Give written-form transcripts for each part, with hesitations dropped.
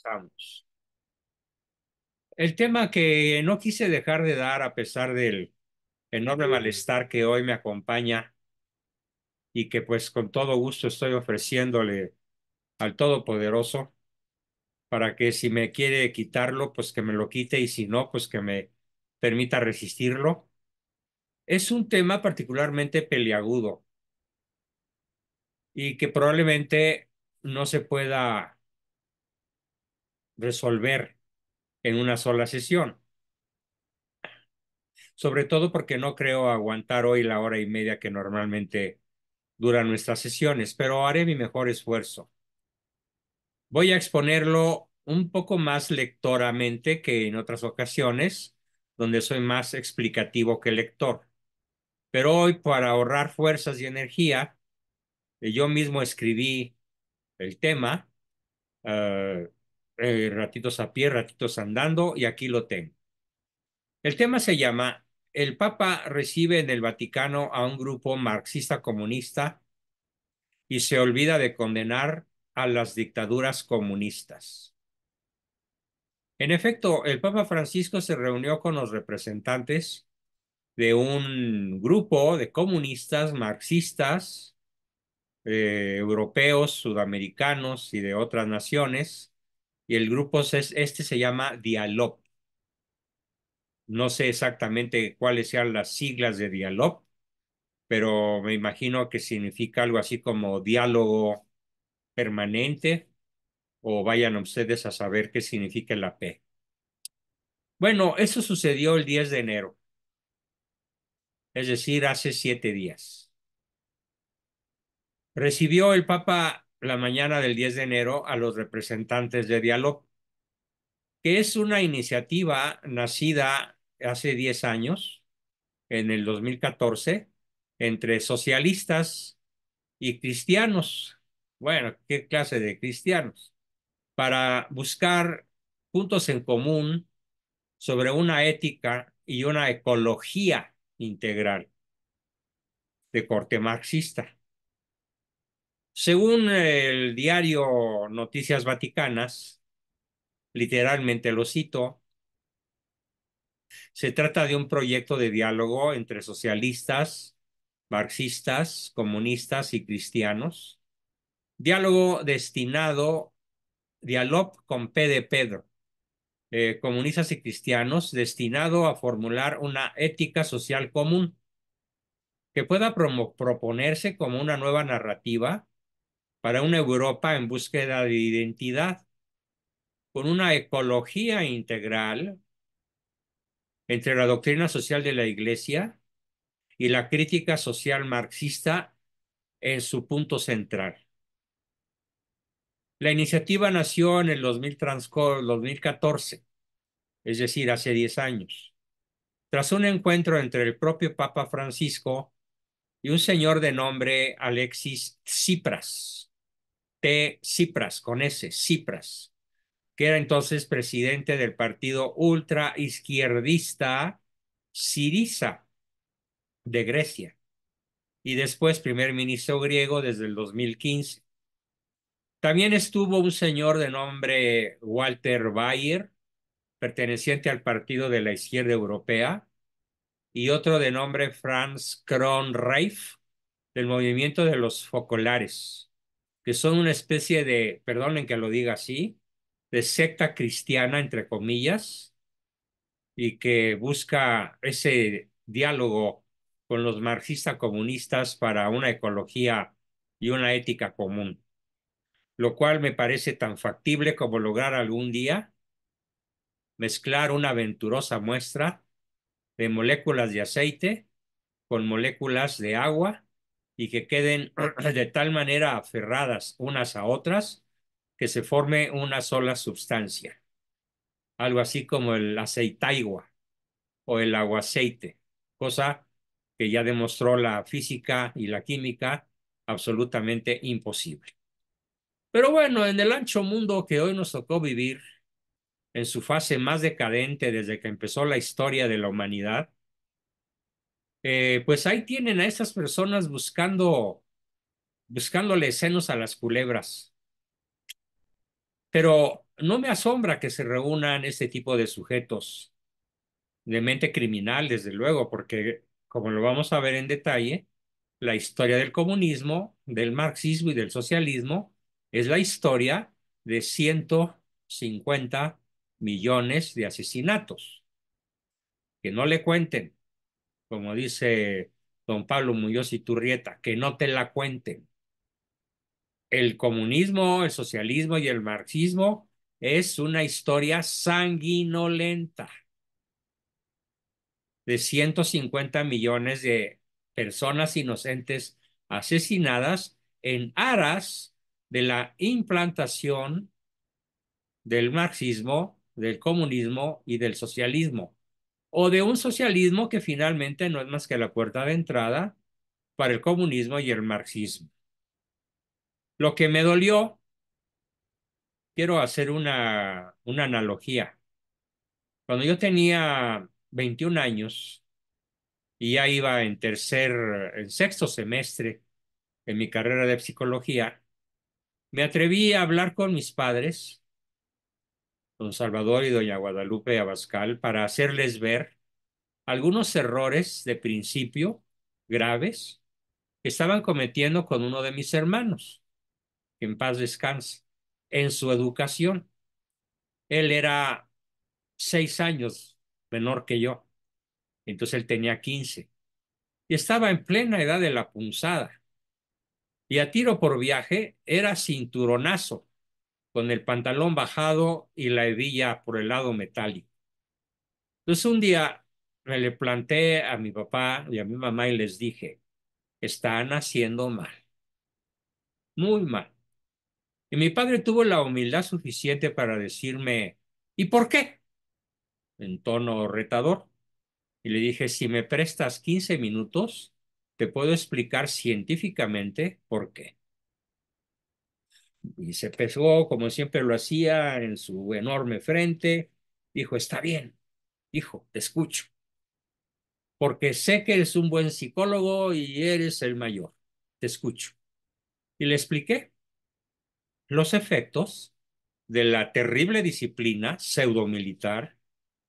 Vamos. El tema que no quise dejar de dar a pesar del enorme malestar que hoy me acompaña y que pues con todo gusto estoy ofreciéndole al Todopoderoso para que si me quiere quitarlo, pues que me lo quite y si no, pues que me permita resistirlo. Es un tema particularmente peliagudo y que probablemente no se pueda resolver en una sola sesión, sobre todo porque no creo aguantar hoy la hora y media que normalmente duran nuestras sesiones, pero haré mi mejor esfuerzo. Voy a exponerlo un poco más lectoramente que en otras ocasiones, donde soy más explicativo que lector. Pero hoy, para ahorrar fuerzas y energía, yo mismo escribí el tema, eh, ratitos a pie, ratitos andando, y aquí lo tengo. El tema se llama El Papa recibe en el Vaticano a un grupo marxista comunista y se olvida de condenar a las dictaduras comunistas. En efecto, el Papa Francisco se reunió con los representantes de un grupo de comunistas marxistas europeos, sudamericanos y de otras naciones, y el grupo este se llama Dialog. No sé exactamente cuáles sean las siglas de Dialog, pero me imagino que significa algo así como diálogo permanente, o vayan ustedes a saber qué significa la P. Bueno, eso sucedió el 10 de enero, es decir, hace 7 días. Recibió el Papa la mañana del 10 de enero a los representantes de Dialog, que es una iniciativa nacida hace 10 años, en el 2014, entre socialistas y cristianos. Bueno, ¿qué clase de cristianos? Para buscar puntos en común sobre una ética y una ecología integral de corte marxista. Según el diario Noticias Vaticanas, literalmente lo cito, se trata de un proyecto de diálogo entre socialistas, marxistas, comunistas y cristianos. Diálogo destinado, dialog con P de Pedro, comunistas y cristianos, destinado a formular una ética social común que pueda proponerse como una nueva narrativa para una Europa en búsqueda de identidad, con una ecología integral entre la doctrina social de la Iglesia y la crítica social marxista en su punto central. La iniciativa nació en el 2014, es decir, hace 10 años, tras un encuentro entre el propio Papa Francisco y un señor de nombre Alexis Tsipras, T. Tsipras, con S, Tsipras, que era entonces presidente del partido ultraizquierdista Syriza de Grecia y después primer ministro griego desde el 2015. También estuvo un señor de nombre Walter Bayer, perteneciente al Partido de la Izquierda Europea, y otro de nombre Franz Kronreif, del movimiento de los focolares, que son una especie de, perdonen que lo diga así, de secta cristiana, entre comillas, y que busca ese diálogo con los marxistas comunistas para una ecología y una ética común, lo cual me parece tan factible como lograr algún día mezclar una aventurosa muestra de moléculas de aceite con moléculas de agua y que queden de tal manera aferradas unas a otras que se forme una sola sustancia, algo así como el aceitaigua o el aguaceite, cosa que ya demostró la física y la química absolutamente imposible. Pero bueno, en el ancho mundo que hoy nos tocó vivir, en su fase más decadente desde que empezó la historia de la humanidad, pues ahí tienen a esas personas buscándole senos a las culebras. Pero no me asombra que se reúnan este tipo de sujetos de mente criminal, desde luego, porque como lo vamos a ver en detalle, la historia del comunismo, del marxismo y del socialismo es la historia de 150 millones de asesinatos. Que no le cuenten, como dice don Pablo Muñoz y Turrieta, que no te la cuenten. El comunismo, el socialismo y el marxismo es una historia sanguinolenta de 150 millones de personas inocentes asesinadas en aras de la implantación del marxismo, del comunismo y del socialismo, o de un socialismo que finalmente no es más que la puerta de entrada para el comunismo y el marxismo. Lo que me dolió, quiero hacer una analogía. Cuando yo tenía 21 años y ya iba en sexto semestre en mi carrera de psicología, me atreví a hablar con mis padres, don Salvador y doña Guadalupe Abascal, para hacerles ver algunos errores de principio graves que estaban cometiendo con uno de mis hermanos, que en paz descanse, en su educación. Él era 6 años menor que yo, entonces él tenía 15 y estaba en plena edad de la punzada. Y a tiro por viaje era cinturonazo, con el pantalón bajado y la hebilla por el lado metálico. Entonces un día me le planté a mi papá y a mi mamá y les dije, están haciendo mal, muy mal. Y mi padre tuvo la humildad suficiente para decirme, ¿y por qué? En tono retador. Y le dije, si me prestas 15 minutos, te puedo explicar científicamente por qué. Y se pesó, como siempre lo hacía, en su enorme frente. Dijo, está bien, hijo, te escucho, porque sé que eres un buen psicólogo y eres el mayor. Te escucho. Y le expliqué los efectos de la terrible disciplina pseudomilitar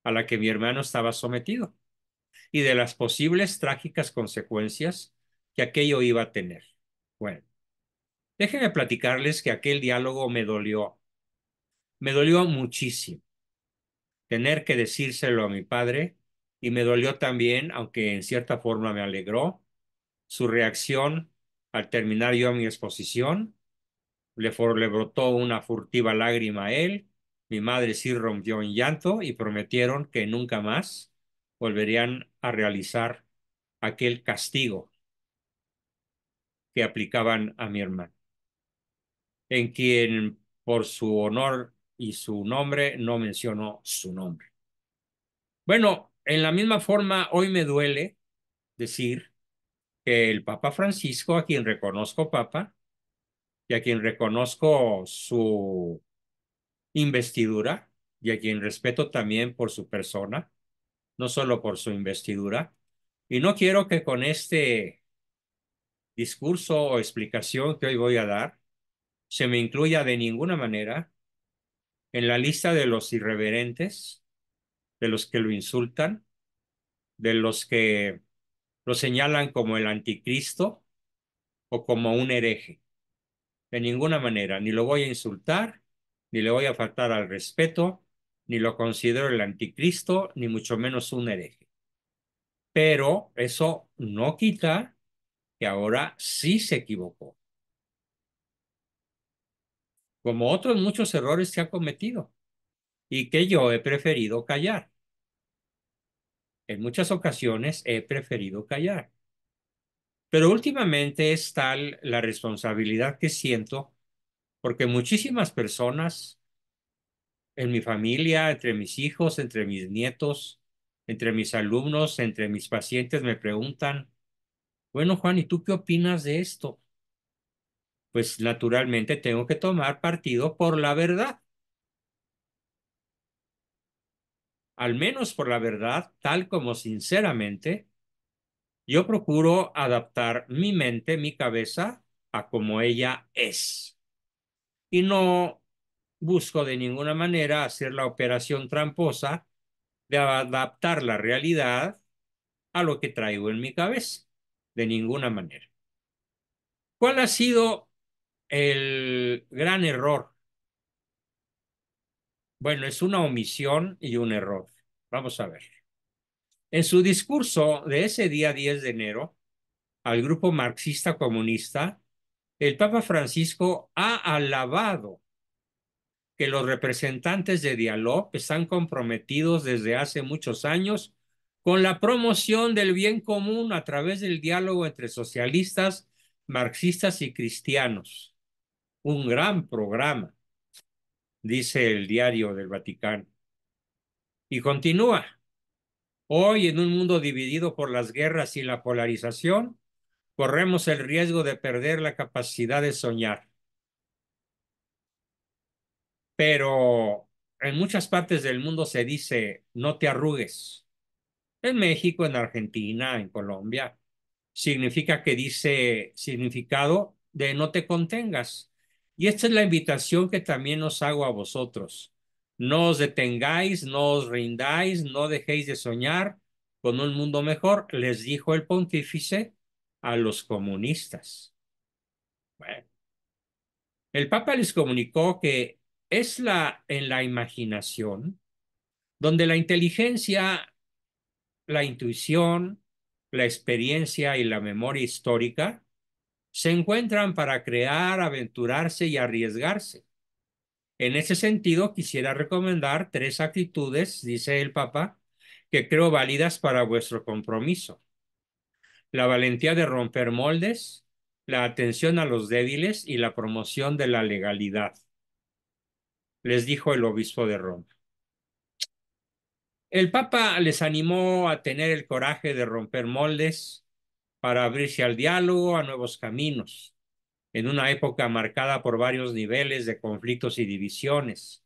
a la que mi hermano estaba sometido y de las posibles trágicas consecuencias que aquello iba a tener. Bueno, déjenme platicarles que aquel diálogo me dolió muchísimo tener que decírselo a mi padre y me dolió también, aunque en cierta forma me alegró, su reacción al terminar yo mi exposición. Le brotó una furtiva lágrima a él, mi madre sí rompió en llanto y prometieron que nunca más volverían a realizar aquel castigo que aplicaban a mi hermano, en quien por su honor y su nombre no mencionó su nombre. Bueno, en la misma forma, hoy me duele decir que el Papa Francisco, a quien reconozco Papa y a quien reconozco su investidura y a quien respeto también por su persona, no solo por su investidura, y no quiero que con este discurso o explicación que hoy voy a dar se me incluya de ninguna manera en la lista de los irreverentes, de los que lo insultan, de los que lo señalan como el anticristo o como un hereje. De ninguna manera, ni lo voy a insultar, ni le voy a faltar al respeto, ni lo considero el anticristo, ni mucho menos un hereje. Pero eso no quita que ahora sí se equivocó, como otros muchos errores que ha cometido y que yo he preferido callar. En muchas ocasiones he preferido callar. Pero últimamente es tal la responsabilidad que siento porque muchísimas personas en mi familia, entre mis hijos, entre mis nietos, entre mis alumnos, entre mis pacientes me preguntan, bueno, Juan, ¿y tú qué opinas de esto? Pues naturalmente tengo que tomar partido por la verdad, al menos por la verdad, tal como sinceramente yo procuro adaptar mi mente, mi cabeza, a como ella es. Y no busco de ninguna manera hacer la operación tramposa de adaptar la realidad a lo que traigo en mi cabeza. De ninguna manera. ¿Cuál ha sido el gran error? Bueno, es una omisión y un error. Vamos a ver. En su discurso de ese día 10 de enero al grupo marxista comunista, el Papa Francisco ha alabado que los representantes de Dialog están comprometidos desde hace muchos años con la promoción del bien común a través del diálogo entre socialistas, marxistas y cristianos. Un gran programa, dice el Diario del Vaticano. Y continúa. Hoy, en un mundo dividido por las guerras y la polarización, corremos el riesgo de perder la capacidad de soñar. Pero en muchas partes del mundo se dice, no te arrugues. En México, en Argentina, en Colombia, significa que dice significado de no te contengas. Y esta es la invitación que también os hago a vosotros. No os detengáis, no os rindáis, no dejéis de soñar con un mundo mejor, les dijo el pontífice a los comunistas. Bueno, el Papa les comunicó que es en la imaginación donde la inteligencia, la intuición, la experiencia y la memoria histórica se encuentran para crear, aventurarse y arriesgarse. En ese sentido, quisiera recomendar tres actitudes, dice el Papa, que creo válidas para vuestro compromiso. La valentía de romper moldes, la atención a los débiles y la promoción de la legalidad, les dijo el obispo de Roma. El Papa les animó a tener el coraje de romper moldes para abrirse al diálogo, a nuevos caminos, en una época marcada por varios niveles de conflictos y divisiones.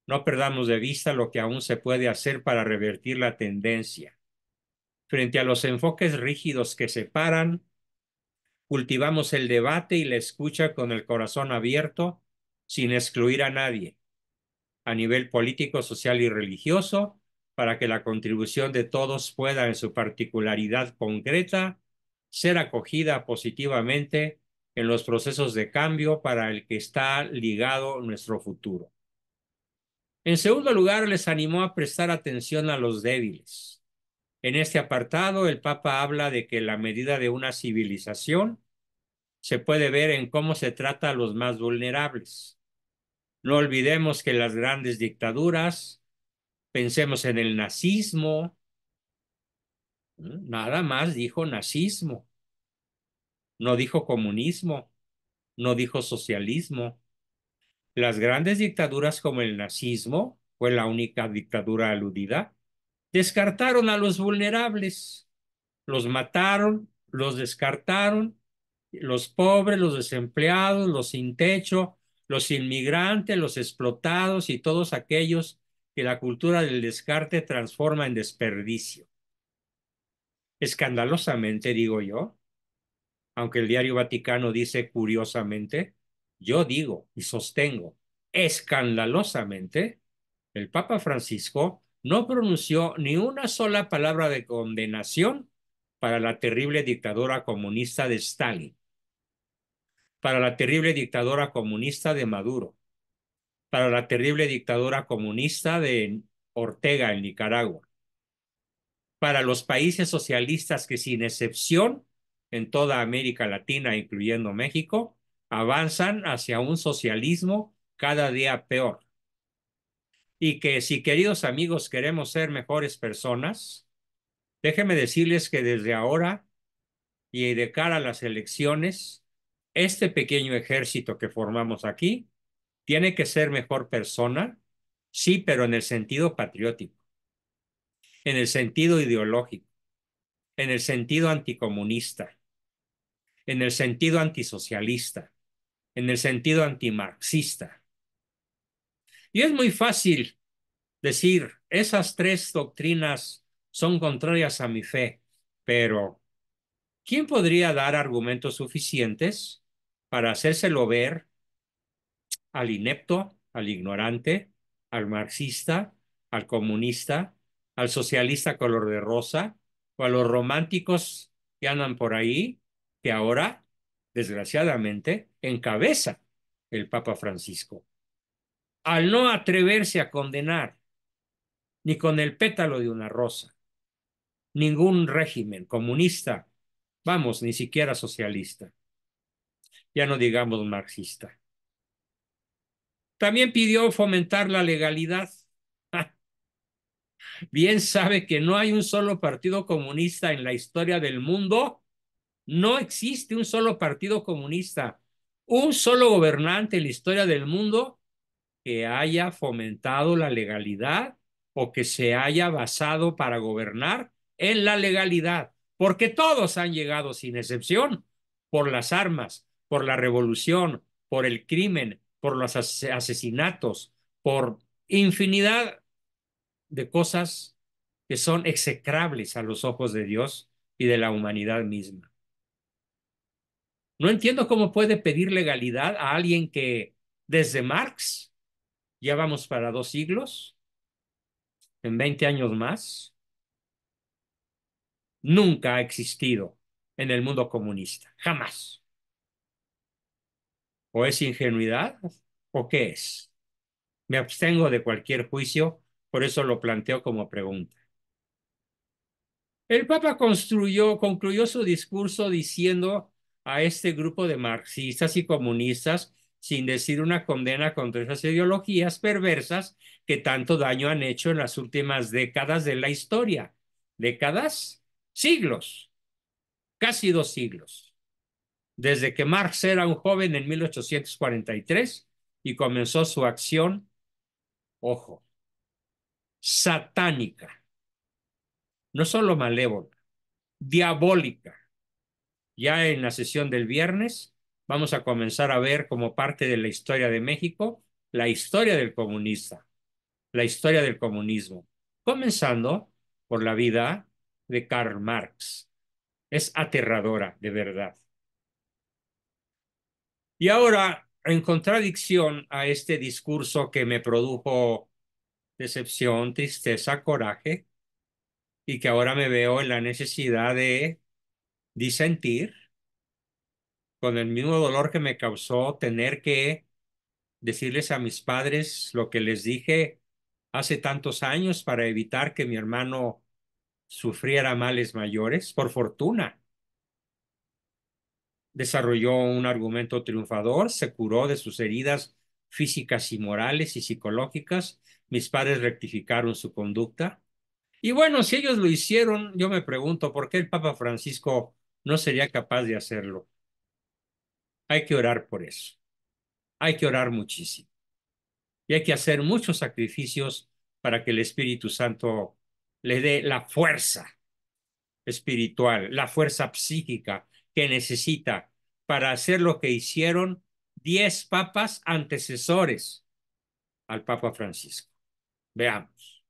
No perdamos de vista lo que aún se puede hacer para revertir la tendencia. Frente a los enfoques rígidos que separan, cultivamos el debate y la escucha con el corazón abierto, sin excluir a nadie, a nivel político, social y religioso, para que la contribución de todos pueda, en su particularidad concreta, ser acogida positivamente en los procesos de cambio para el que está ligado nuestro futuro. En segundo lugar, les animó a prestar atención a los débiles. En este apartado, el Papa habla de que la medida de una civilización se puede ver en cómo se trata a los más vulnerables. No olvidemos que las grandes dictaduras, pensemos en el nazismo, nada más dijo nazismo, no dijo comunismo, no dijo socialismo. Las grandes dictaduras como el nazismo, fue la única dictadura aludida, descartaron a los vulnerables, los mataron, los descartaron, los pobres, los desempleados, los sin techo, los inmigrantes, los explotados y todos aquellos que la cultura del descarte transforma en desperdicio. Escandalosamente, digo yo, aunque el Diario Vaticano dice curiosamente, yo digo y sostengo, escandalosamente, el Papa Francisco no pronunció ni una sola palabra de condenación para la terrible dictadura comunista de Stalin, para la terrible dictadura comunista de Maduro, para la terrible dictadura comunista de Ortega en Nicaragua, para los países socialistas que sin excepción en toda América Latina, incluyendo México, avanzan hacia un socialismo cada día peor. Y que si, queridos amigos, queremos ser mejores personas, déjenme decirles que desde ahora y de cara a las elecciones, este pequeño ejército que formamos aquí tiene que ser mejor persona, sí, pero en el sentido patriótico, en el sentido ideológico, en el sentido anticomunista, en el sentido antisocialista, en el sentido antimarxista. Y es muy fácil decir, esas tres doctrinas son contrarias a mi fe, pero ¿quién podría dar argumentos suficientes para hacérselo ver al inepto, al ignorante, al marxista, al comunista, al socialista color de rosa o a los románticos que andan por ahí, que ahora, desgraciadamente, encabeza el Papa Francisco. Al no atreverse a condenar, ni con el pétalo de una rosa, ningún régimen comunista, vamos, ni siquiera socialista, ya no digamos marxista. También pidió fomentar la legalidad. Bien sabe que no hay un solo partido comunista en la historia del mundo. No existe un solo partido comunista, un solo gobernante en la historia del mundo que haya fomentado la legalidad o que se haya basado para gobernar en la legalidad, porque todos han llegado sin excepción por las armas, por la revolución, por el crimen, por los asesinatos, por infinidad de cosas que son execrables a los ojos de Dios y de la humanidad misma. No entiendo cómo puede pedir legalidad a alguien que desde Marx, ya vamos para 2 siglos, en 20 años más, nunca ha existido en el mundo comunista. Jamás. ¿O es ingenuidad? ¿O qué es? Me abstengo de cualquier juicio, por eso lo planteo como pregunta. El Papa concluyó su discurso diciendo a este grupo de marxistas y comunistas, sin decir una condena contra esas ideologías perversas que tanto daño han hecho en las últimas décadas de la historia. Décadas, siglos, casi 2 siglos. Desde que Marx era un joven en 1843 y comenzó su acción, ojo, satánica, no solo malévola, diabólica. Ya en la sesión del viernes vamos a comenzar a ver como parte de la historia de México la historia del comunista, la historia del comunismo, comenzando por la vida de Karl Marx. Es aterradora, de verdad. Y ahora, en contradicción a este discurso que me produjo decepción, tristeza, coraje, y que ahora me veo en la necesidad de disentir con el mismo dolor que me causó tener que decirles a mis padres lo que les dije hace tantos años para evitar que mi hermano sufriera males mayores. Por fortuna, desarrolló un argumento triunfador, se curó de sus heridas físicas y morales y psicológicas. Mis padres rectificaron su conducta. Y bueno, si ellos lo hicieron, yo me pregunto por qué el Papa Francisco no sería capaz de hacerlo. Hay que orar por eso. Hay que orar muchísimo. Y hay que hacer muchos sacrificios para que el Espíritu Santo le dé la fuerza espiritual, la fuerza psíquica que necesita para hacer lo que hicieron 10 papas antecesores al Papa Francisco. Veamos.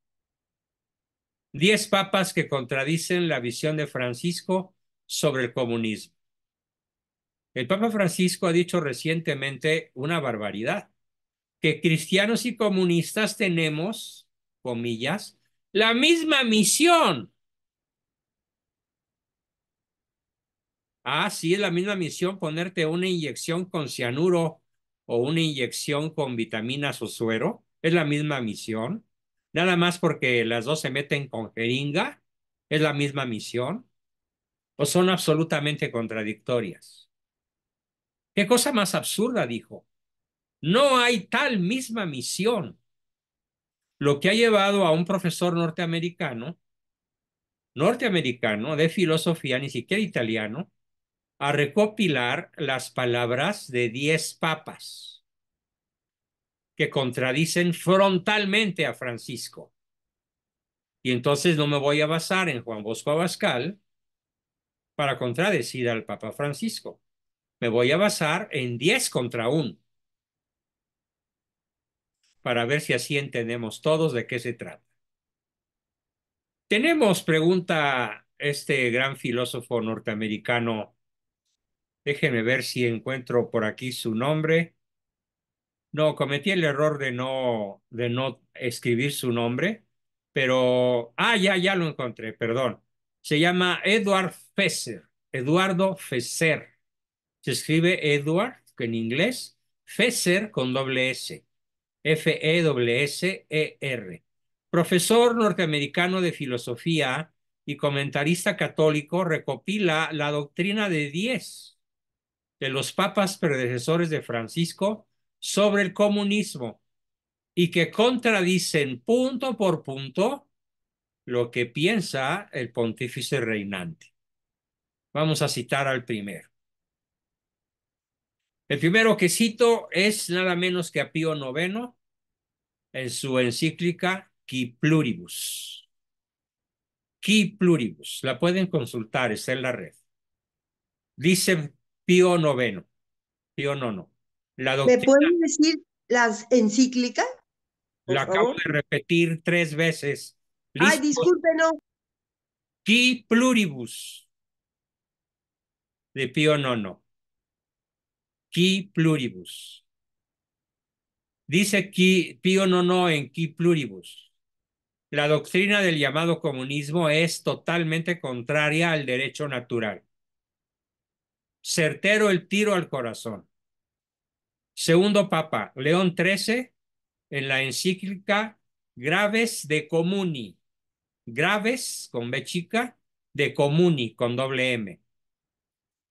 10 papas que contradicen la visión de Francisco sobre el comunismo. El Papa Francisco ha dicho recientemente una barbaridad, que cristianos y comunistas tenemos, comillas, la misma misión. Ah, sí, es la misma misión ponerte una inyección con cianuro o una inyección con vitaminas o suero. Es la misma misión. Nada más porque las dos se meten con jeringa, es la misma misión. O son absolutamente contradictorias. ¿Qué cosa más absurda dijo? No hay tal misma misión. Lo que ha llevado a un profesor norteamericano de filosofía, ni siquiera italiano, a recopilar las palabras de 10 papas que contradicen frontalmente a Francisco. Y entonces no me voy a basar en Juan Bosco Abascal para contradecir al Papa Francisco. Me voy a basar en 10 contra 1 para ver si así entendemos todos de qué se trata. Tenemos, pregunta este gran filósofo norteamericano, déjenme ver si encuentro por aquí su nombre. No, cometí el error de no escribir su nombre, pero, ya lo encontré, perdón. Se llama Edward Fesser, Eduardo Fesser. Se escribe Edward, que en inglés, Fesser con doble S, Fesser. Profesor norteamericano de filosofía y comentarista católico, recopila la doctrina de 10 de los papas predecesores de Francisco sobre el comunismo y que contradicen punto por punto lo que piensa el pontífice reinante. Vamos a citar al primero. El primero que cito es nada menos que a Pío IX en su encíclica Qui Pluribus. Qui Pluribus, la pueden consultar, está en la red. Dice Pío IX, Pío IX, la ¿Me doctrina, pueden decir las encíclicas, por la acabo favor? de repetir 3 veces. Ay, ¿Listos? disculpe, no. Qui Pluribus, de Pío IX. Qui Pluribus. Dice Pío IX en Qui Pluribus. La doctrina del llamado comunismo es totalmente contraria al derecho natural. Certero el tiro al corazón. Segundo Papa, León XIII, en la encíclica Graves de Comuni. Graves, con B chica, de Comuni, con doble M.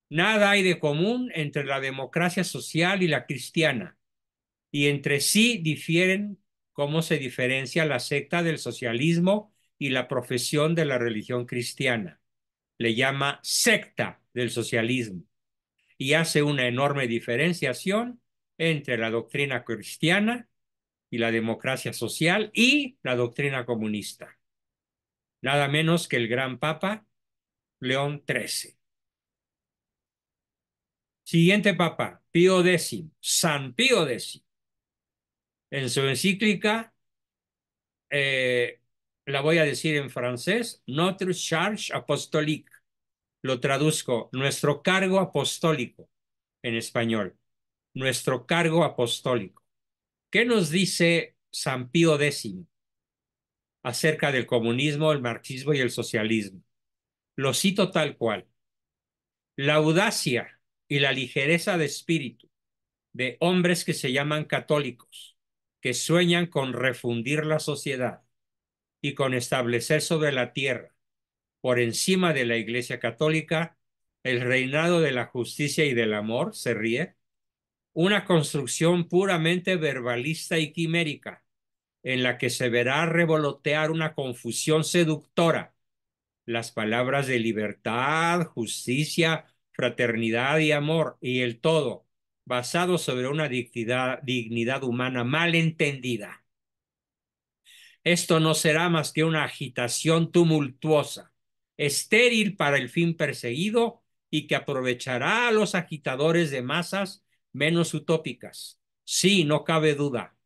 Nada hay de común entre la democracia social y la cristiana, y entre sí difieren cómo se diferencia la secta del socialismo y la profesión de la religión cristiana. Le llama secta del socialismo y hace una enorme diferenciación entre la doctrina cristiana y la democracia social y la doctrina comunista. Nada menos que el gran Papa León XIII. Siguiente Papa, Pío X, San Pío X, en su encíclica, la voy a decir en francés, Notre Charge Apostolique. Lo traduzco, nuestro cargo apostólico en español, nuestro cargo apostólico. ¿Qué nos dice San Pío X acerca del comunismo, el marxismo y el socialismo? Lo cito tal cual. La audacia y la ligereza de espíritu de hombres que se llaman católicos, que sueñan con refundir la sociedad y con establecer sobre la tierra, por encima de la Iglesia Católica, el reinado de la justicia y del amor, se ríe, una construcción puramente verbalista y quimérica, en la que se verá revolotear una confusión seductora, las palabras de libertad, justicia, fraternidad y amor, y el todo, basado sobre una dignidad humana mal entendida. Esto no será más que una agitación tumultuosa, estéril para el fin perseguido y que aprovechará a los agitadores de masas menos utópicas. Sí, no cabe duda.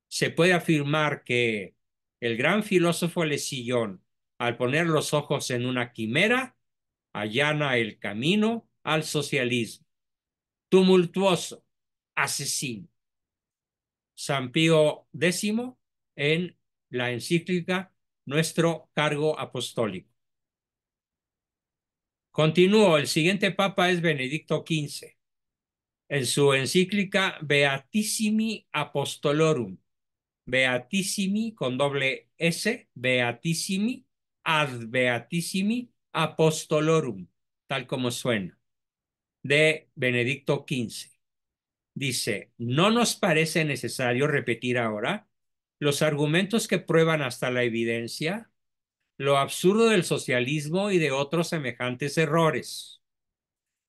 Se puede afirmar que el gran filósofo Lesillón, al poner los ojos en una quimera, allana el camino al socialismo. Tumultuoso, asesino. San Pío X en la encíclica Nuestro cargo apostólico. Continúo, el siguiente papa es Benedicto XV, en su encíclica Beatissimi Apostolorum, Beatissimi con doble S, Beatissimi, ad Beatissimi Apostolorum, tal como suena, de Benedicto XV. Dice, ¿no nos parece necesario repetir ahora los argumentos que prueban hasta la evidencia lo absurdo del socialismo y de otros semejantes errores?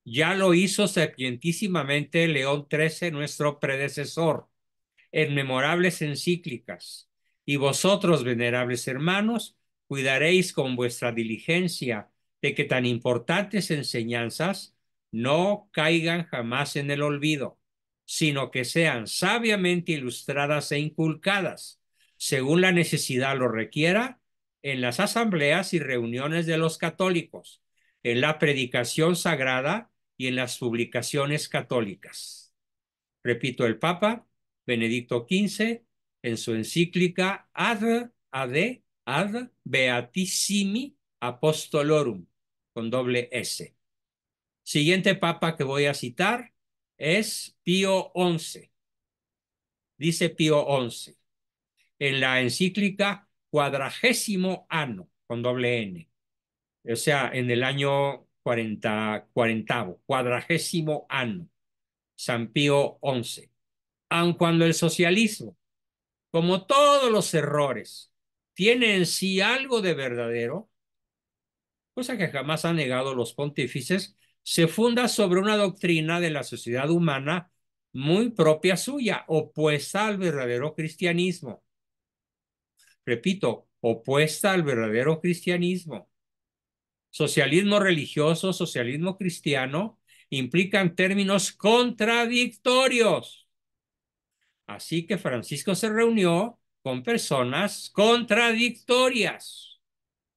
Ya lo hizo sapientísimamente León XIII, nuestro predecesor, en memorables encíclicas, y vosotros, venerables hermanos, cuidaréis con vuestra diligencia de que tan importantes enseñanzas no caigan jamás en el olvido, sino que sean sabiamente ilustradas e inculcadas, según la necesidad lo requiera, en las asambleas y reuniones de los católicos, en la predicación sagrada y en las publicaciones católicas. Repito, el Papa Benedicto XV, en su encíclica ad Beatissimi Apostolorum, con doble S. Siguiente papa que voy a citar es Pío XI. Dice Pío XI en la encíclica Quadragésimo Anno, con doble N, o sea, en el año 40, cuadragésimo anno, San Pío XI. Aun cuando el socialismo, como todos los errores, tiene en sí algo de verdadero, cosa que jamás han negado los pontífices, se funda sobre una doctrina de la sociedad humana muy propia suya, opuesta al verdadero cristianismo. Repito, opuesta al verdadero cristianismo. Socialismo religioso, socialismo cristiano, implican términos contradictorios. Así que Francisco se reunió con personas contradictorias.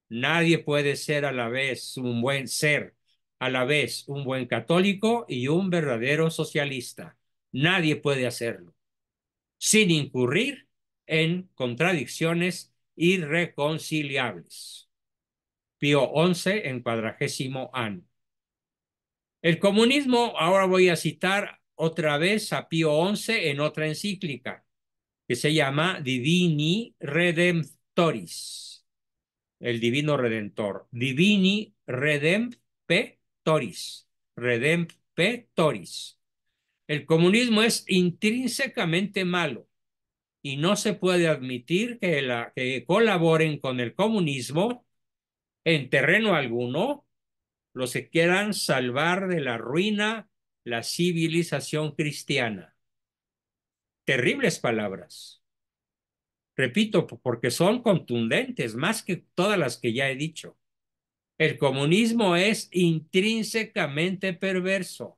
Nadie puede ser a la vez un buen ser, a la vez un buen católico y un verdadero socialista. Nadie puede hacerlo sin incurrir en contradicciones irreconciliables. Pío XI en cuadragésimo año. El comunismo, ahora voy a citar otra vez a Pío XI en otra encíclica que se llama Divini Redemptoris, el Divino Redentor, Divini Redemptoris, Redemptoris. El comunismo es intrínsecamente malo y no se puede admitir que colaboren con el comunismo en terreno alguno los que quieran salvar de la ruina la civilización cristiana. Terribles palabras. Repito, porque son contundentes, más que todas las que ya he dicho. El comunismo es intrínsecamente perverso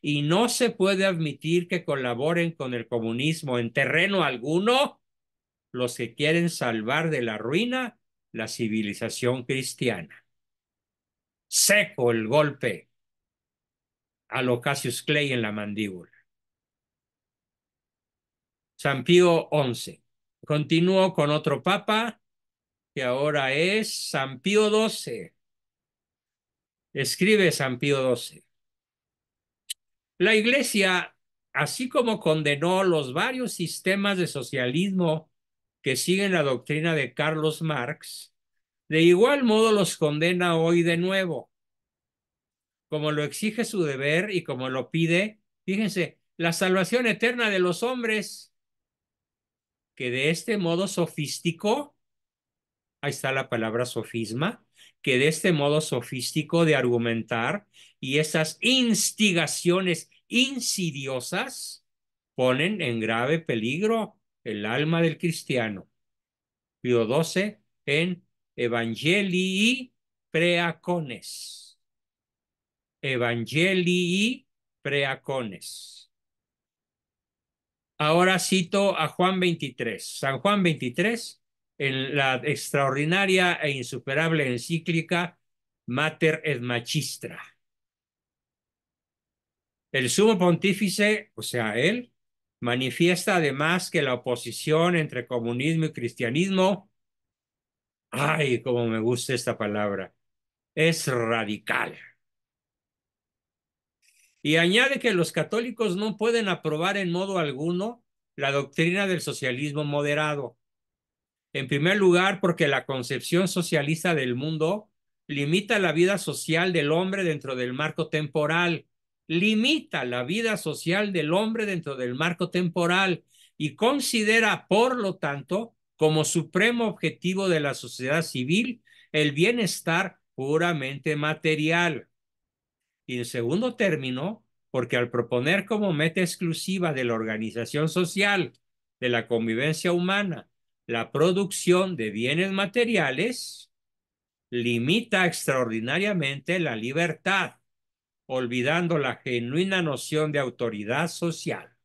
y no se puede admitir que colaboren con el comunismo en terreno alguno los que quieren salvar de la ruina la civilización cristiana. Seco el golpe a lo Cassius Clay en la mandíbula. San Pío XI. Continúo con otro papa que ahora es San Pío XII. Escribe San Pío XII. La Iglesia, así como condenó los varios sistemas de socialismo que siguen la doctrina de Carlos Marx, de igual modo los condena hoy de nuevo, como lo exige su deber y como lo pide, fíjense, la salvación eterna de los hombres, que de este modo sofístico, ahí está la palabra sofisma, que de este modo sofístico de argumentar y esas instigaciones insidiosas ponen en grave peligro el alma del cristiano. Pío XII en Evangelii Preacones. Evangelii Preacones. Ahora cito a Juan 23. San Juan 23, en la extraordinaria e insuperable encíclica Mater et Magistra. El sumo pontífice, o sea, él, manifiesta además que la oposición entre comunismo y cristianismo, ay, cómo me gusta esta palabra, es radical. Y añade que los católicos no pueden aprobar en modo alguno la doctrina del socialismo moderado. En primer lugar, porque la concepción socialista del mundo limita la vida social del hombre dentro del marco temporal, limita la vida social del hombre dentro del marco temporal y considera, por lo tanto, como supremo objetivo de la sociedad civil el bienestar puramente material. Y en segundo término, porque al proponer como meta exclusiva de la organización social de la convivencia humana la producción de bienes materiales, limita extraordinariamente la libertad, olvidando la genuina noción de autoridad social.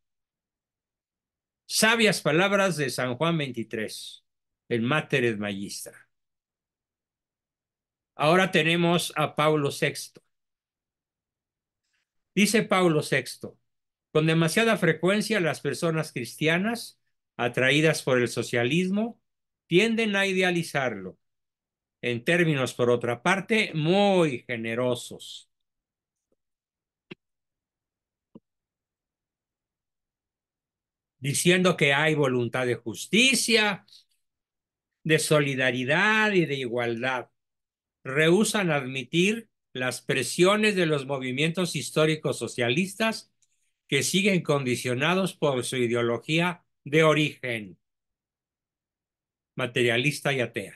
Sabias palabras de San Juan 23, el Mater et Magistra. Ahora tenemos a Pablo VI. Dice Pablo VI, Con demasiada frecuencia, las personas cristianas, atraídas por el socialismo, tienden a idealizarlo, en términos, por otra parte, muy generosos, diciendo que hay voluntad de justicia, de solidaridad y de igualdad. Rehúsan admitir las presiones de los movimientos históricos socialistas que siguen condicionados por su ideología de origen, materialista y atea.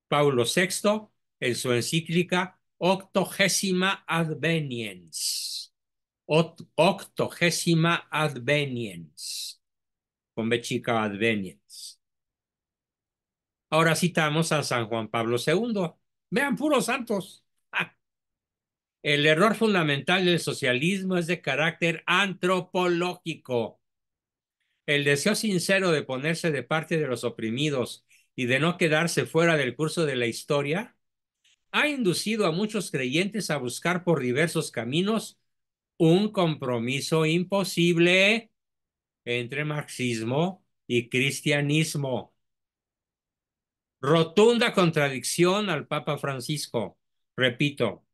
Paulo VI, en su encíclica Octogésima Adveniens, Octogésima Adveniens, con B chica Adveniens. Ahora citamos a San Juan Pablo II. Vean, puros santos. El error fundamental del socialismo es de carácter antropológico. El deseo sincero de ponerse de parte de los oprimidos y de no quedarse fuera del curso de la historia ha inducido a muchos creyentes a buscar por diversos caminos un compromiso imposible entre marxismo y cristianismo. Rotunda contradicción al Papa Francisco. Repito,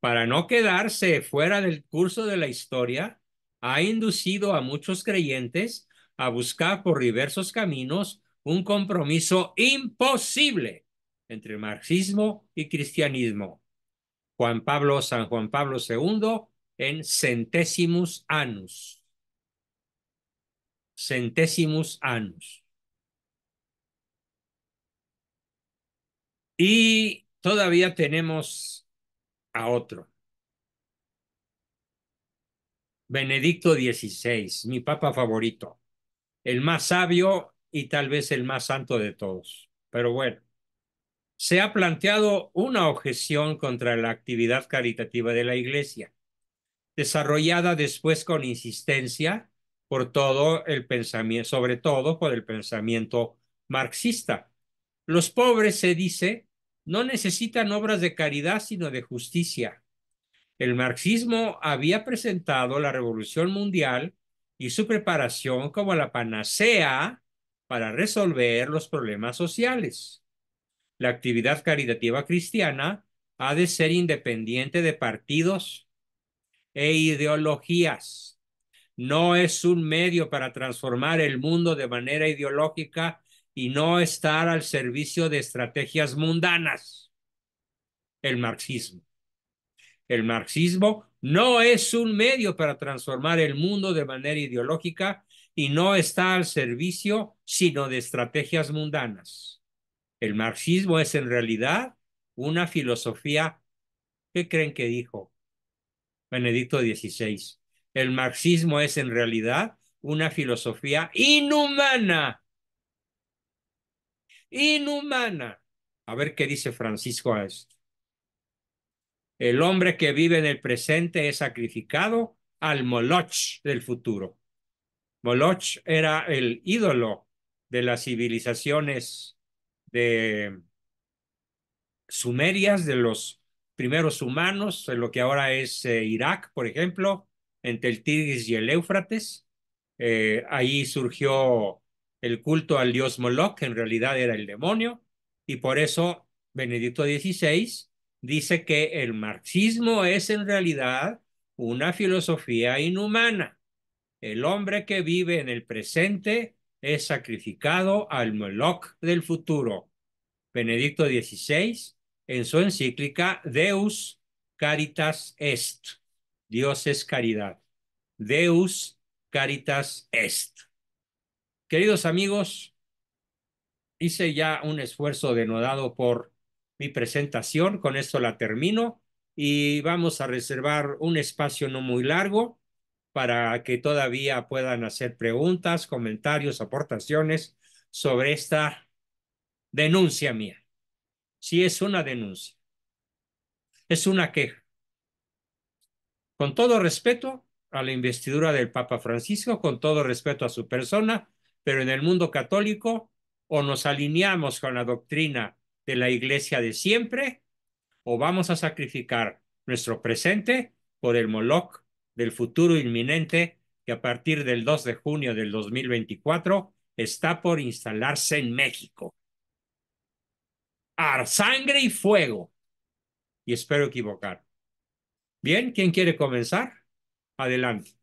para no quedarse fuera del curso de la historia, ha inducido a muchos creyentes a buscar por diversos caminos un compromiso imposible entre marxismo y cristianismo. San Juan Pablo II en Centésimus Annus. Centésimus Annus. Y todavía tenemos a otro. Benedicto XVI, mi papa favorito, el más sabio y tal vez el más santo de todos. Pero bueno, se ha planteado una objeción contra la actividad caritativa de la Iglesia, desarrollada después con insistencia por todo el pensamiento, sobre todo por el pensamiento marxista. Los pobres, se dice, no necesitan obras de caridad, sino de justicia. El marxismo había presentado la Revolución Mundial y su preparación como la panacea para resolver los problemas sociales. La actividad caritativa cristiana ha de ser independiente de partidos e ideologías. No es un medio para transformar el mundo de manera ideológica y no estar al servicio de estrategias mundanas. El marxismo. El marxismo no es un medio para transformar el mundo de manera ideológica y no está al servicio sino de estrategias mundanas. El marxismo es en realidad una filosofía. ¿Qué creen que dijo Benedicto XVI? El marxismo es en realidad una filosofía inhumana. Inhumana. A ver qué dice Francisco a esto. El hombre que vive en el presente es sacrificado al Moloch del futuro. Moloch era el ídolo de las civilizaciones de sumerias, de los primeros humanos, en lo que ahora es Irak, por ejemplo, entre el Tigris y el Éufrates. Ahí surgió el culto al dios Moloch, que en realidad era el demonio, y por eso Benedicto XVI dice que el marxismo es en realidad una filosofía inhumana. El hombre que vive en el presente es sacrificado al Moloch del futuro. Benedicto XVI, en su encíclica Deus Caritas Est. Dios es caridad. Deus Caritas Est. Queridos amigos, hice ya un esfuerzo denodado por mi presentación. Con esto la termino y vamos a reservar un espacio no muy largo para que todavía puedan hacer preguntas, comentarios, aportaciones sobre esta denuncia mía. Sí, es una denuncia, es una queja. Con todo respeto a la investidura del Papa Francisco, con todo respeto a su persona, pero en el mundo católico o nos alineamos con la doctrina de la Iglesia de siempre o vamos a sacrificar nuestro presente por el Moloch del futuro inminente que a partir del 2 de junio del 2024 está por instalarse en México. A sangre y fuego. Y espero equivocar. Bien, ¿quién quiere comenzar? Adelante.